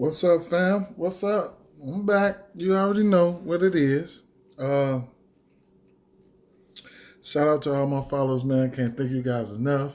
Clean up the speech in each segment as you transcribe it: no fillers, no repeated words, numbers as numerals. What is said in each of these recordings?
What's up, fam? What's up? I'm back. You already know what it is. Shout out to all my followers, man. Can't thank you guys enough.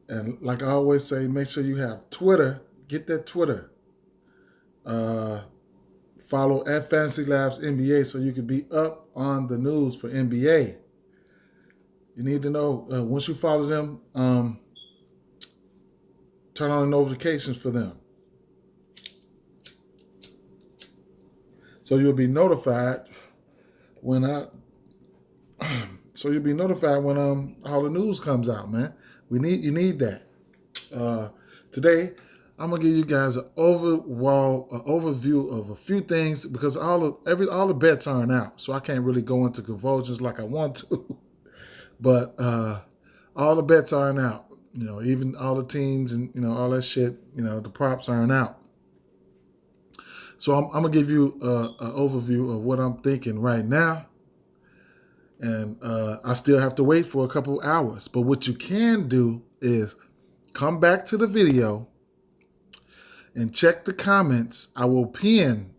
And like I always say, make sure you have Twitter. Get that Twitter. Uh, Follow at Fantasy Labs NBA so you can be up on the news for NBA. You need to know once you follow them, turn on the notifications for them. So you'll be notified when all the news comes out, man. You need that. Today, I'm gonna give you guys an overview of a few things because all the bets aren't out, so I can't really go into convulsions like I want to. But all the bets aren't out. Even all the teams and all that shit. The props aren't out. So I'm gonna give you an overview of what I'm thinking right now. And I still have to wait for a couple hours. But what you can do is come back to the video and check the comments. I will pin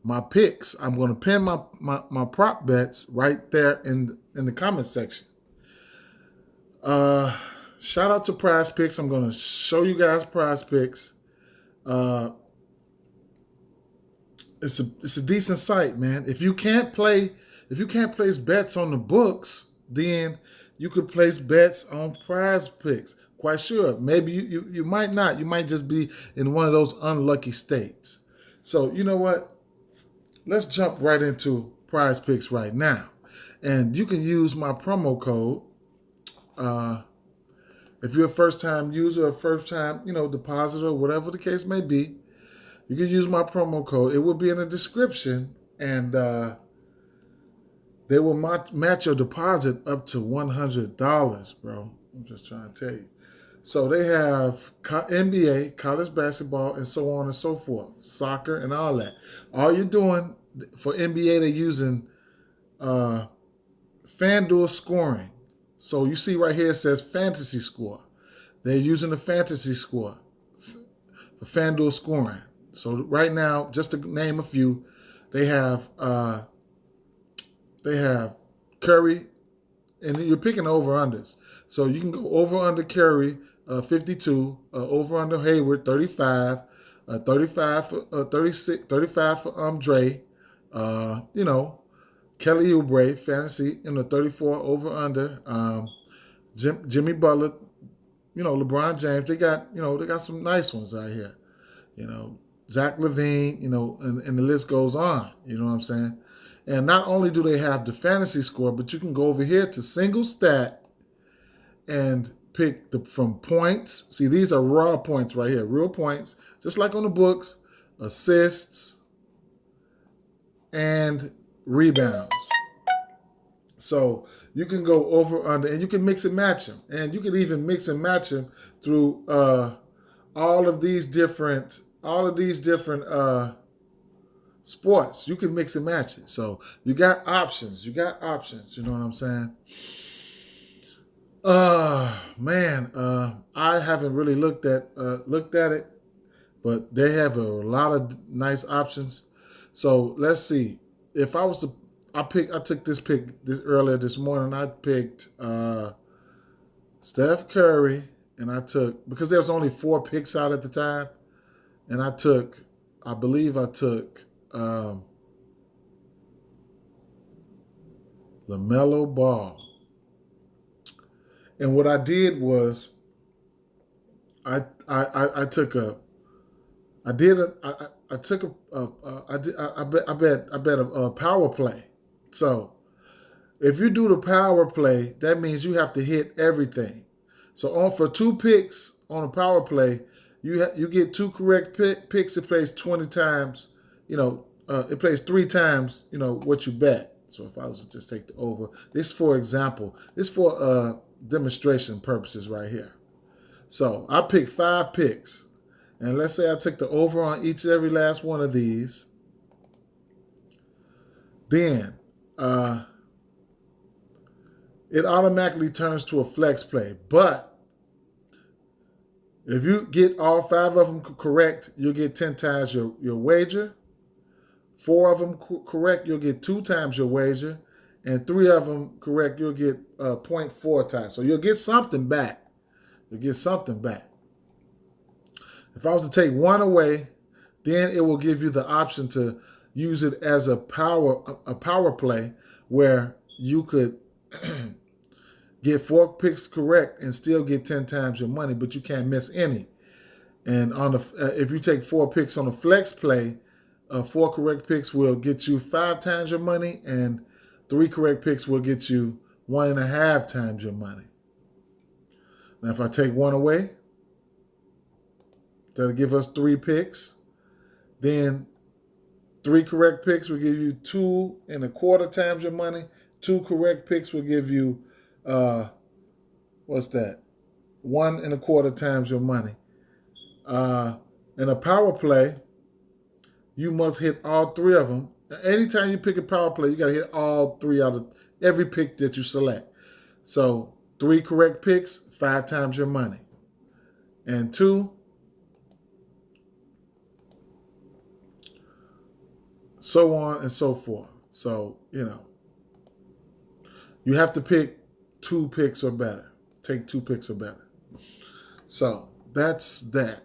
my picks. I'm going to pin my prop bets right there in the comment section. Shout out to Prize Picks. I'm going to show you guys Prize Picks. It's a decent site, man. If you can't place bets on the books, then you could place bets on Prize Picks. Quite sure. Maybe you might not. You might just be in one of those unlucky states. So you know what? Let's jump right into Prize Picks right now. And you can use my promo code. If you're a first-time user, a first-time, depositor, whatever the case may be, you can use my promo code. It will be in the description, and they will match your deposit up to $100, bro. I'm just trying to tell you. So they have NBA, college basketball, and so on and so forth, soccer and all that. All you're doing for NBA, they're using FanDuel scoring. So you see right here it says fantasy score. They're using the fantasy score for FanDuel scoring. So right now, just to name a few, they have Curry, and you're picking over-unders. So you can go over-under Curry, 52, over-under Hayward, 35, 35 for 36, 35 for Dre, Kelly Oubre, fantasy, 34 over-under, Jimmy Butler, LeBron James. They got some nice ones out here, Zach LaVine, and the list goes on. You know what I'm saying? And not only do they have the fantasy score, but you can go over here to single stat and pick from points. See, these are raw points right here, real points, just like on the books, assists, and rebounds. So you can go over, under, and you can mix and match them. And you can even mix and match them through all of these different sports. You can mix and match it. So you got options. You know what I'm saying? Man, I haven't really looked at it, but they have a lot of nice options. So let's see. If I was to, I took this pick earlier this morning. I picked Steph Curry, and because there was only 4 picks out at the time, and I believe I took LaMelo Ball. And what I did was I bet a power play. So if you do the power play, that means you have to hit everything. So for 2 picks on a power play, you get 2 correct picks. It plays 20 times. It plays 3 times. What you bet. So if I was to just take the over, this for example, this for demonstration purposes right here. So I picked 5 picks, and let's say I took the over on each and every last one of these. Then it automatically turns to a flex play. But If you get all 5 of them correct, you'll get 10 times your wager. 4 of them correct, you'll get 2 times your wager. And 3 of them correct, you'll get 0.4 times. So you'll get something back. You'll get something back. If I was to take 1 away, then it will give you the option to use it as a power play where you could get 4 picks correct and still get 10 times your money, but you can't miss any. And on the if you take 4 picks on a flex play, 4 correct picks will get you 5 times your money, and 3 correct picks will get you 1.5 times your money. Now, if I take 1 away, that'll give us 3 picks. Then 3 correct picks will give you 2.25 times your money. 2 correct picks will give you, what's that? 1.25 times your money. In a power play, you must hit all 3 of them. Anytime you pick a power play, you got to hit all 3 out of every pick that you select. So 3 correct picks, 5 times your money. And 2, so on and so forth. So, you have to pick 2 picks or better. Take 2 picks or better. So that's that.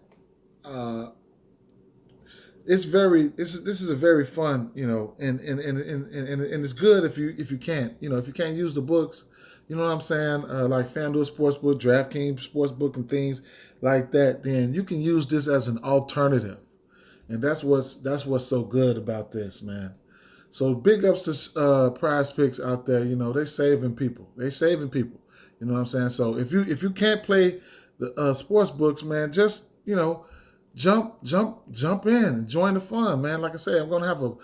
This is a very fun, and it's good if you can't, if you can't use the books, you know what I'm saying, like FanDuel Sportsbook, DraftKings Sportsbook, and things like that. Then you can use this as an alternative, and that's what's so good about this, man. So big ups to Prize Picks out there. They saving people. You know what I'm saying. So if you can't play the sports books, man, just jump in and join the fun, man. Like I say, I have a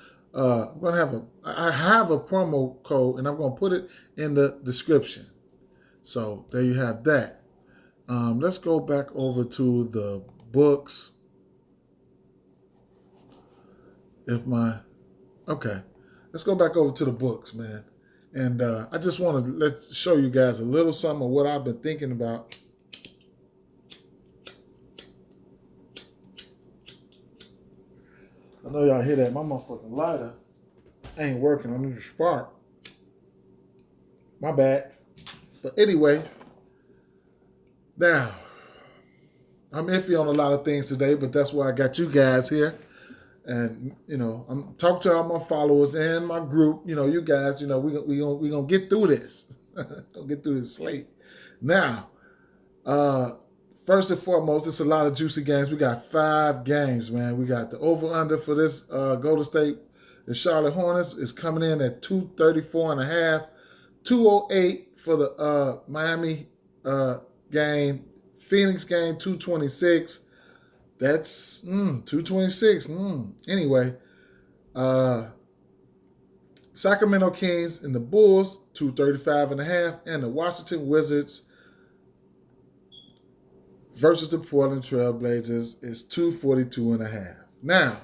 promo code, and I'm gonna put it in the description. So there you have that. Let's go back over to the books. Let's go back over to the books, man. And I just want to show you guys a little something of what I've been thinking about. I know y'all hear that. My motherfucking lighter ain't working. I need a spark. My bad. But anyway, now, I'm iffy on a lot of things today, but that's why I got you guys here. And, I'm talking to all my followers and my group. You guys, we gonna get through this. Gonna get through this slate. Now, first and foremost, it's a lot of juicy games. We got 5 games, man. We got the over-under for this Golden State and Charlotte Hornets is coming in at 234.5. 208 for the Miami game. Phoenix game, 226. That's 226. Anyway, Sacramento Kings and the Bulls, 235.5. And the Washington Wizards versus the Portland Trail Blazers is 242.5. Now,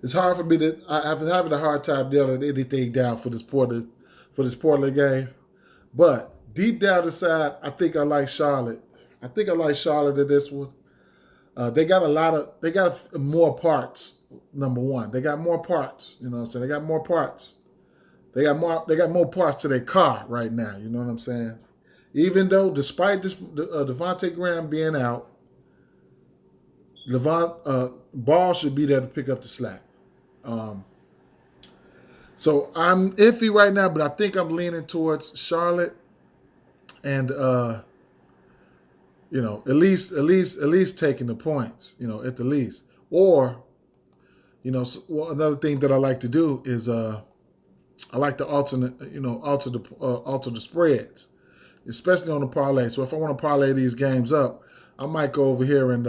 it's hard for me I've been having a hard time nailing anything down for this Portland game. But deep down inside, I think I like Charlotte. I think I like Charlotte in this one. They got more parts. Number one, they got more parts. You know what I'm saying? They got more parts. They got more parts to their car right now. You know what I'm saying? Even though, despite this, Devontae Graham being out, Ball should be there to pick up the slack. So I'm iffy right now, but I think I'm leaning towards Charlotte, and at least taking the points. At the least, or another thing that I like to do is I like to alter the spreads, especially on the parlay. So if I want to parlay these games up, I might go over here and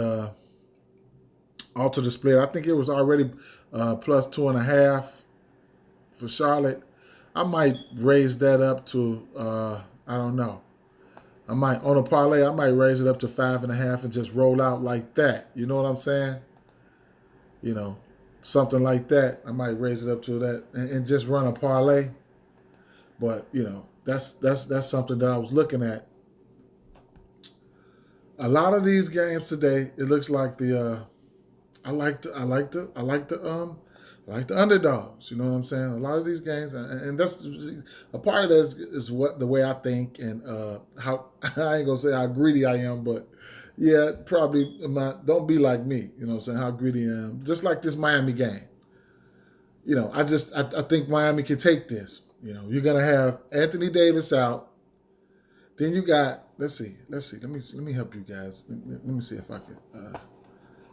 alter the spread. I think it was already plus 2.5 for Charlotte. I might raise that up to I don't know. I might on a parlay. I might raise it up to 5.5 and just roll out like that. You know what I'm saying? Something like that. I might raise it up to that and just run a parlay. But that's something that I was looking at. A lot of these games today, it looks like I like the underdogs. You know what I'm saying? A lot of these games, and that's a part of that is what the way I think and how I ain't gonna say how greedy I am, but yeah, probably don't be like me. You know what I'm saying? How greedy I am. Just like this Miami game. I think Miami can take this. You're gonna have Anthony Davis out. Then you got let's see. Let me help you guys. Let me see if I can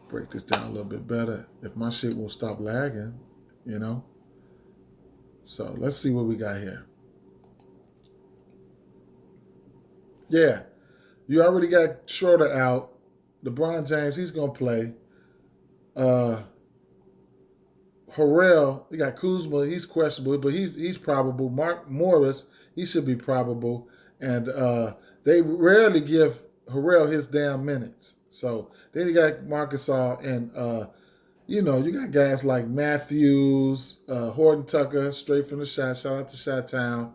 break this down a little bit better. If my shit will stop lagging, So let's see what we got here. Yeah, you already got Schroeder out. LeBron James, he's gonna play. Harrell, we got Kuzma, he's questionable, but he's probable. Mark Morris, he should be probable. And they rarely give Harrell his damn minutes. So then you got Marcus Gasol and you got guys like Matthews, Horton Tucker, straight from the shot. Shout out to Chi-Town.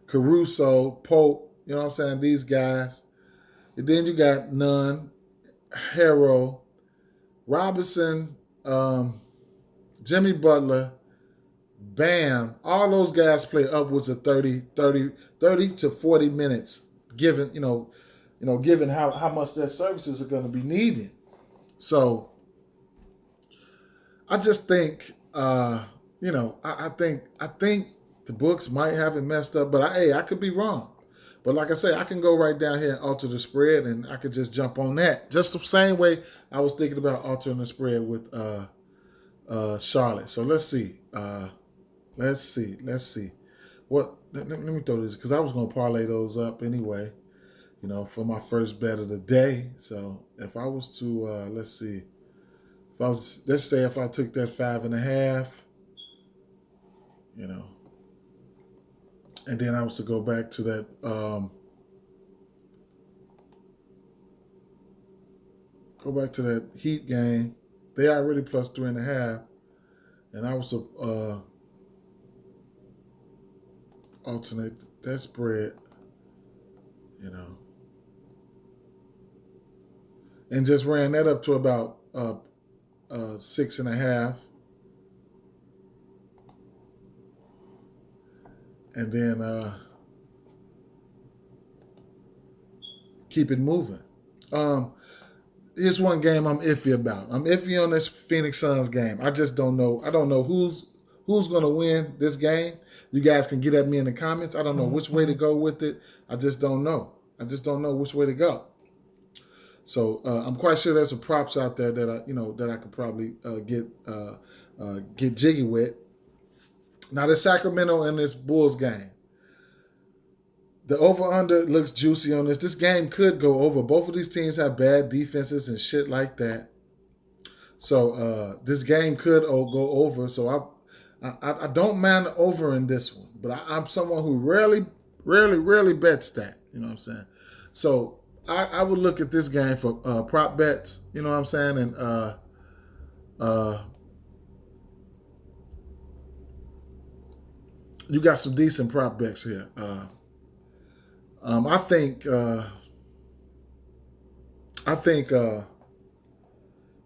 Caruso, Pope, you know what I'm saying? These guys. And then you got Nunn, Harrell, Robinson, Jimmy Butler, Bam. All those guys play upwards of 30 to 40 minutes, given given how much their services are going to be needed. So I just think, I think the books might have it messed up, but I could be wrong. But like I say, I can go right down here and alter the spread, and I could just jump on that. Just the same way I was thinking about altering the spread with Charlotte. So let's see. Let's see. What? Let me throw this because I was going to parlay those up anyway. For my first bet of the day. So if I was to let's see. Let's say if I took that 5.5, and then I was to go back to that Heat game. They are already plus 3.5, and I was to alternate that spread, and just ran that up to about 6.5, and then keep it moving. Here's one game I'm iffy about. I'm iffy on this Phoenix Suns game. I just don't know. I don't know who's going to win this game. You guys can get at me in the comments. I don't know which way to go with it. I just don't know. I just don't know which way to go. So I'm quite sure there's some props out there that I could probably get jiggy with. Now the Sacramento and this Bulls game. The over-under looks juicy on this. This game could go over. Both of these teams have bad defenses and shit like that. So this game could go over. So I don't mind the over in this one. But I'm someone who rarely bets that. You know what I'm saying? So I would look at this game for prop bets. You know what I'm saying? And you got some decent prop bets here. I think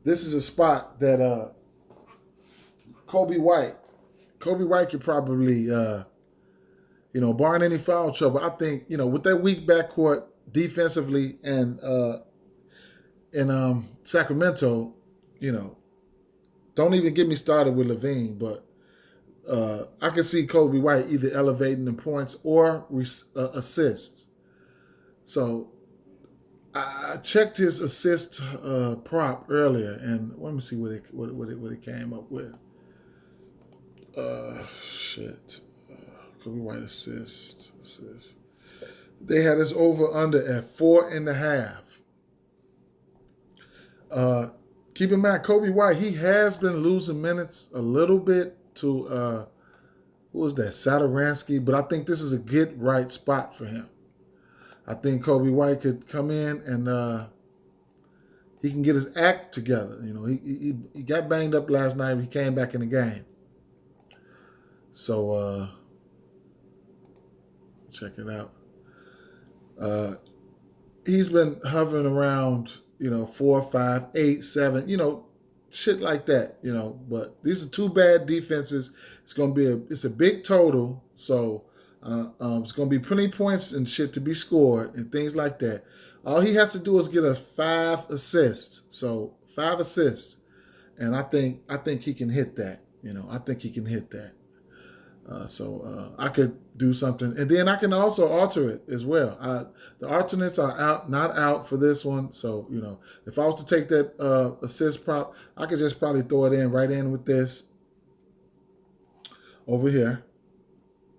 this is a spot that Kobe White could probably, barring any foul trouble. I think with that weak backcourt defensively and in Sacramento, don't even get me started with Levine, but I can see Kobe White either elevating in points or assists. So I checked his assist prop earlier, and let me see what it came up with. Kobe White assist. They had us over under at 4.5. Keep in mind, Kobe White, he has been losing minutes a little bit to who was that? Satoransky, but I think this is a get right spot for him. I think Kobe White could come in and he can get his act together. He got banged up last night. He came back in the game. So check it out. He's been hovering around, 4, 5, 8, 7, shit like that, But these are two bad defenses. It's gonna be it's a big total, so it's gonna be plenty of points and shit to be scored and things like that. All he has to do is get us 5 assists. So 5 assists, and I think he can hit that. I think he can hit that. So I could do something, and then I can also alter it as well. The alternates are not out for this one. So if I was to take that assist prop, I could just probably throw it right in with this over here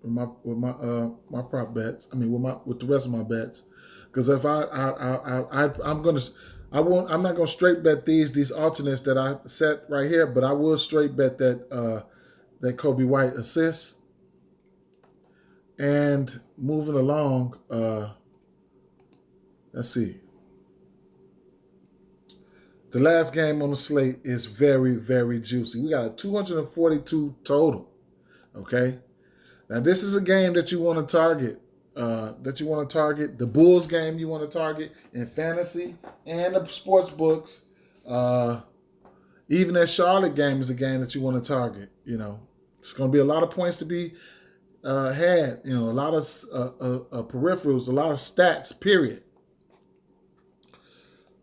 with my prop bets. I mean with the rest of my bets, because if I'm not gonna straight bet these alternates that I set right here, but I will straight bet that Kobe White assist. And moving along, let's see. The last game on the slate is very, very juicy. We got a 242 total. Okay. Now this is a game that you want to target. The Bulls game you want to target in fantasy and the sports books. Even that Charlotte game is a game that you want to target. It's going to be a lot of points to be had, a lot of peripherals, a lot of stats, period.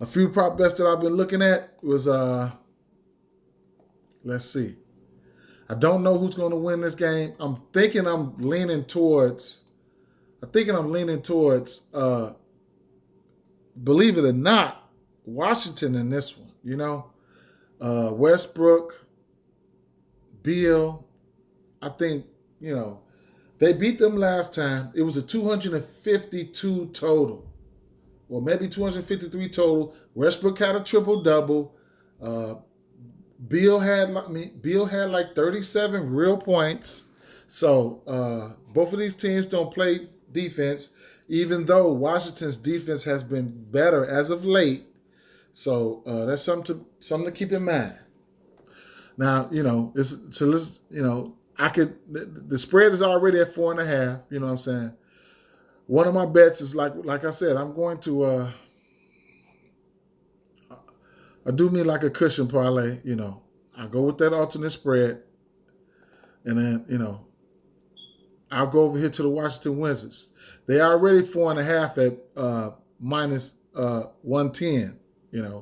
A few prop bets that I've been looking at was, let's see. I don't know who's going to win this game. I'm leaning towards, believe it or not, Washington in this one, Westbrook, Beal, I think, they beat them last time. It was a 252 total. Well, maybe 253 total. Westbrook had a triple-double. Beal had like 37 real points. So both of these teams don't play defense, even though Washington's defense has been better as of late. So that's something to keep in mind. Now, the spread is already at 4.5. You know what I'm saying? One of my bets is like I said, I'm going to I do me like a cushion parlay. I go with that alternate spread, and then I'll go over here to the Washington Wizards. They are already 4.5 at minus 110.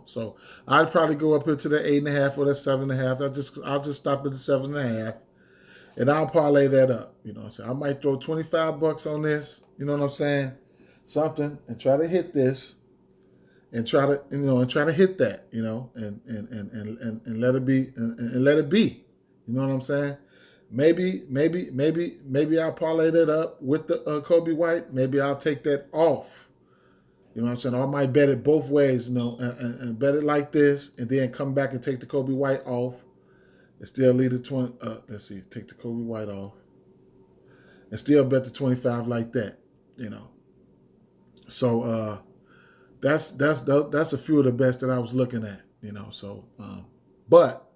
So I'd probably go up here to the 8.5 or the 7.5. I'll just stop at the 7.5. And I'll parlay that up. So I might throw $25 on this. You know what I'm saying? Something, and try to hit this, and try to hit that. And let it be, and let it be. You know what I'm saying? Maybe I'll parlay that up with the Kobe White. Maybe I'll take that off. You know what I'm saying? Or I might bet it both ways. And bet it like this, and then come back and take the Kobe White off. And still lead the 20. Let's see. Take the Kobe White off, and still bet the 25 like that. So that's a few of the bets that I was looking at. So but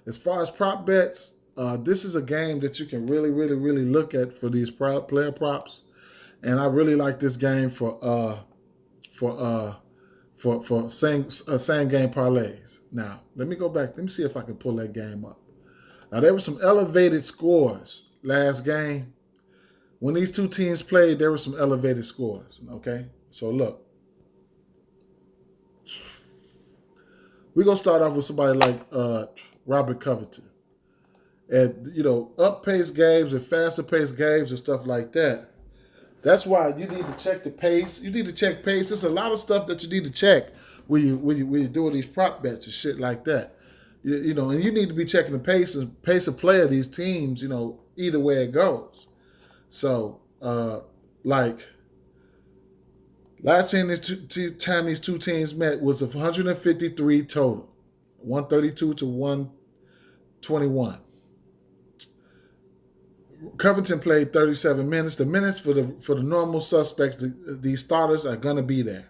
as far as prop bets, this is a game that you can really, really, really look at for these player props, and I really like this game for same game parlays. Now let me go back. Let me see if I can pull that game up. Now, there were some elevated scores last game. When these two teams played, there were some elevated scores, okay? So, look. We're going to start off with somebody like Robert Covington. And, up-paced games and faster-paced games and stuff like that. That's why you need to check the pace. You need to check pace. There's a lot of stuff that you need to check when you're doing these prop bets and shit like that. And you need to be checking the pace of play of these teams, either way it goes. So, like, last time these two teams met was 153 total, 132 to 121. Covington played 37 minutes. The minutes for the normal suspects, these starters are going to be there.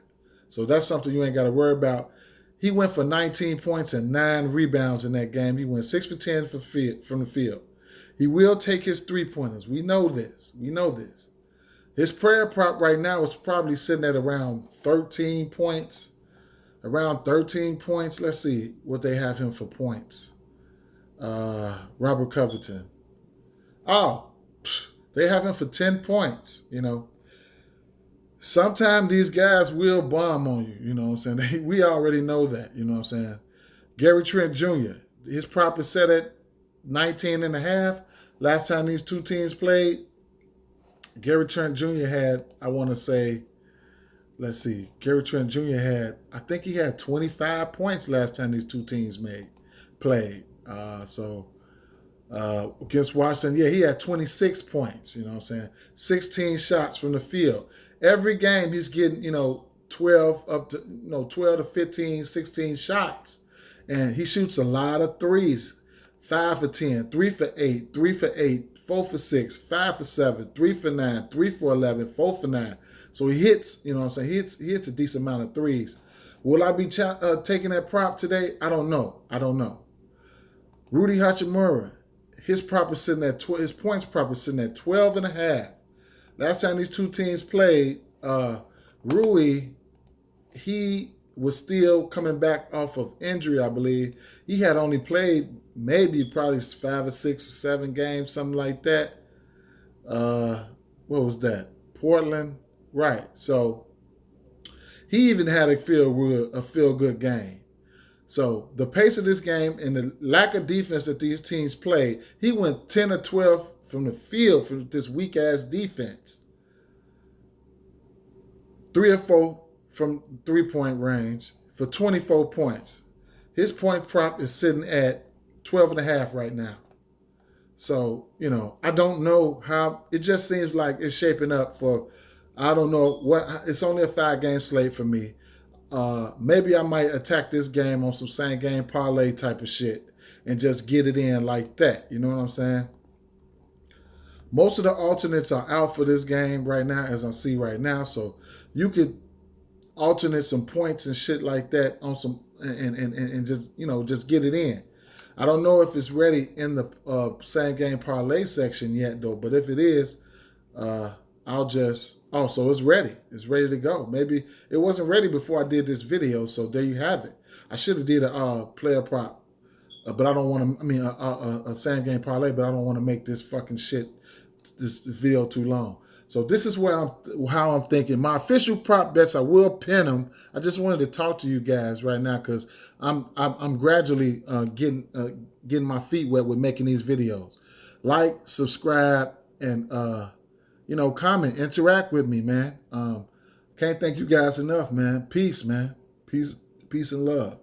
So that's something you ain't got to worry about. He went for 19 points and 9 rebounds in that game. He went 6 for 10 from the field. He will take his three-pointers. We know this. His prayer prop right now is probably sitting at around 13 points. Around 13 points. Let's see what they have him for points. Robert Covington. Oh, they have him for 10 points. Sometimes these guys will bomb on you. You know what I'm saying? We already know that. You know what I'm saying? Gary Trent Jr., his prop is set at 19 and a half. Last time these two teams played, Gary Trent Jr. had, I want to say, let's see, Gary Trent Jr. I think he had 25 points last time these two teams played. Against Washington, yeah, he had 26 points, you know what I'm saying? 16 shots from the field. Every game he's getting, 12 to 15, 16 shots. And he shoots a lot of threes. 5 for 10, 3 for 8, 3 for 8, 4 for 6, 5 for 7, 3 for 9, 3 for 11, 4 for 9. So he hits, you know what I'm saying? He hits a decent amount of threes. Will I be taking that prop today? I don't know. Rudy Hachimura, his prop is sitting at his points prop is sitting at 12 and a half. Last time these two teams played, Rui, he was still coming back off of injury, I believe. He had only played probably 5 or 6 or 7 games, something like that. What was that? Portland, right? So he even had a feel good game. So the pace of this game and the lack of defense that these teams played, he went 10 or 12 from the field for this weak ass defense. 3 or 4 from 3-point range for 24 points. His point prop is sitting at 12 and a half right now. So, I don't know how, it just seems like it's shaping up for, I don't know what, it's only a 5-game slate for me. Maybe I might attack this game on some same game parlay type of shit and just get it in like that. You know what I'm saying? Most of the alternates are out for this game right now, as I see right now. So you could alternate some points and shit like that on some and just just get it in. I don't know if it's ready in the same game parlay section yet though, but if it is, I'll just so it's ready. It's ready to go. Maybe it wasn't ready before I did this video, so there you have it. I should have did a player prop, but I don't want to. I mean, a same game parlay, but I don't want to make this fucking shit, this video too long. So this is how I'm thinking. My official prop bets, I will pin them. I just wanted to talk to you guys right now because I'm gradually getting my feet wet with making these videos. Like, subscribe, and comment, interact with me, man. Can't thank you guys enough, man. Peace, man. Peace and love.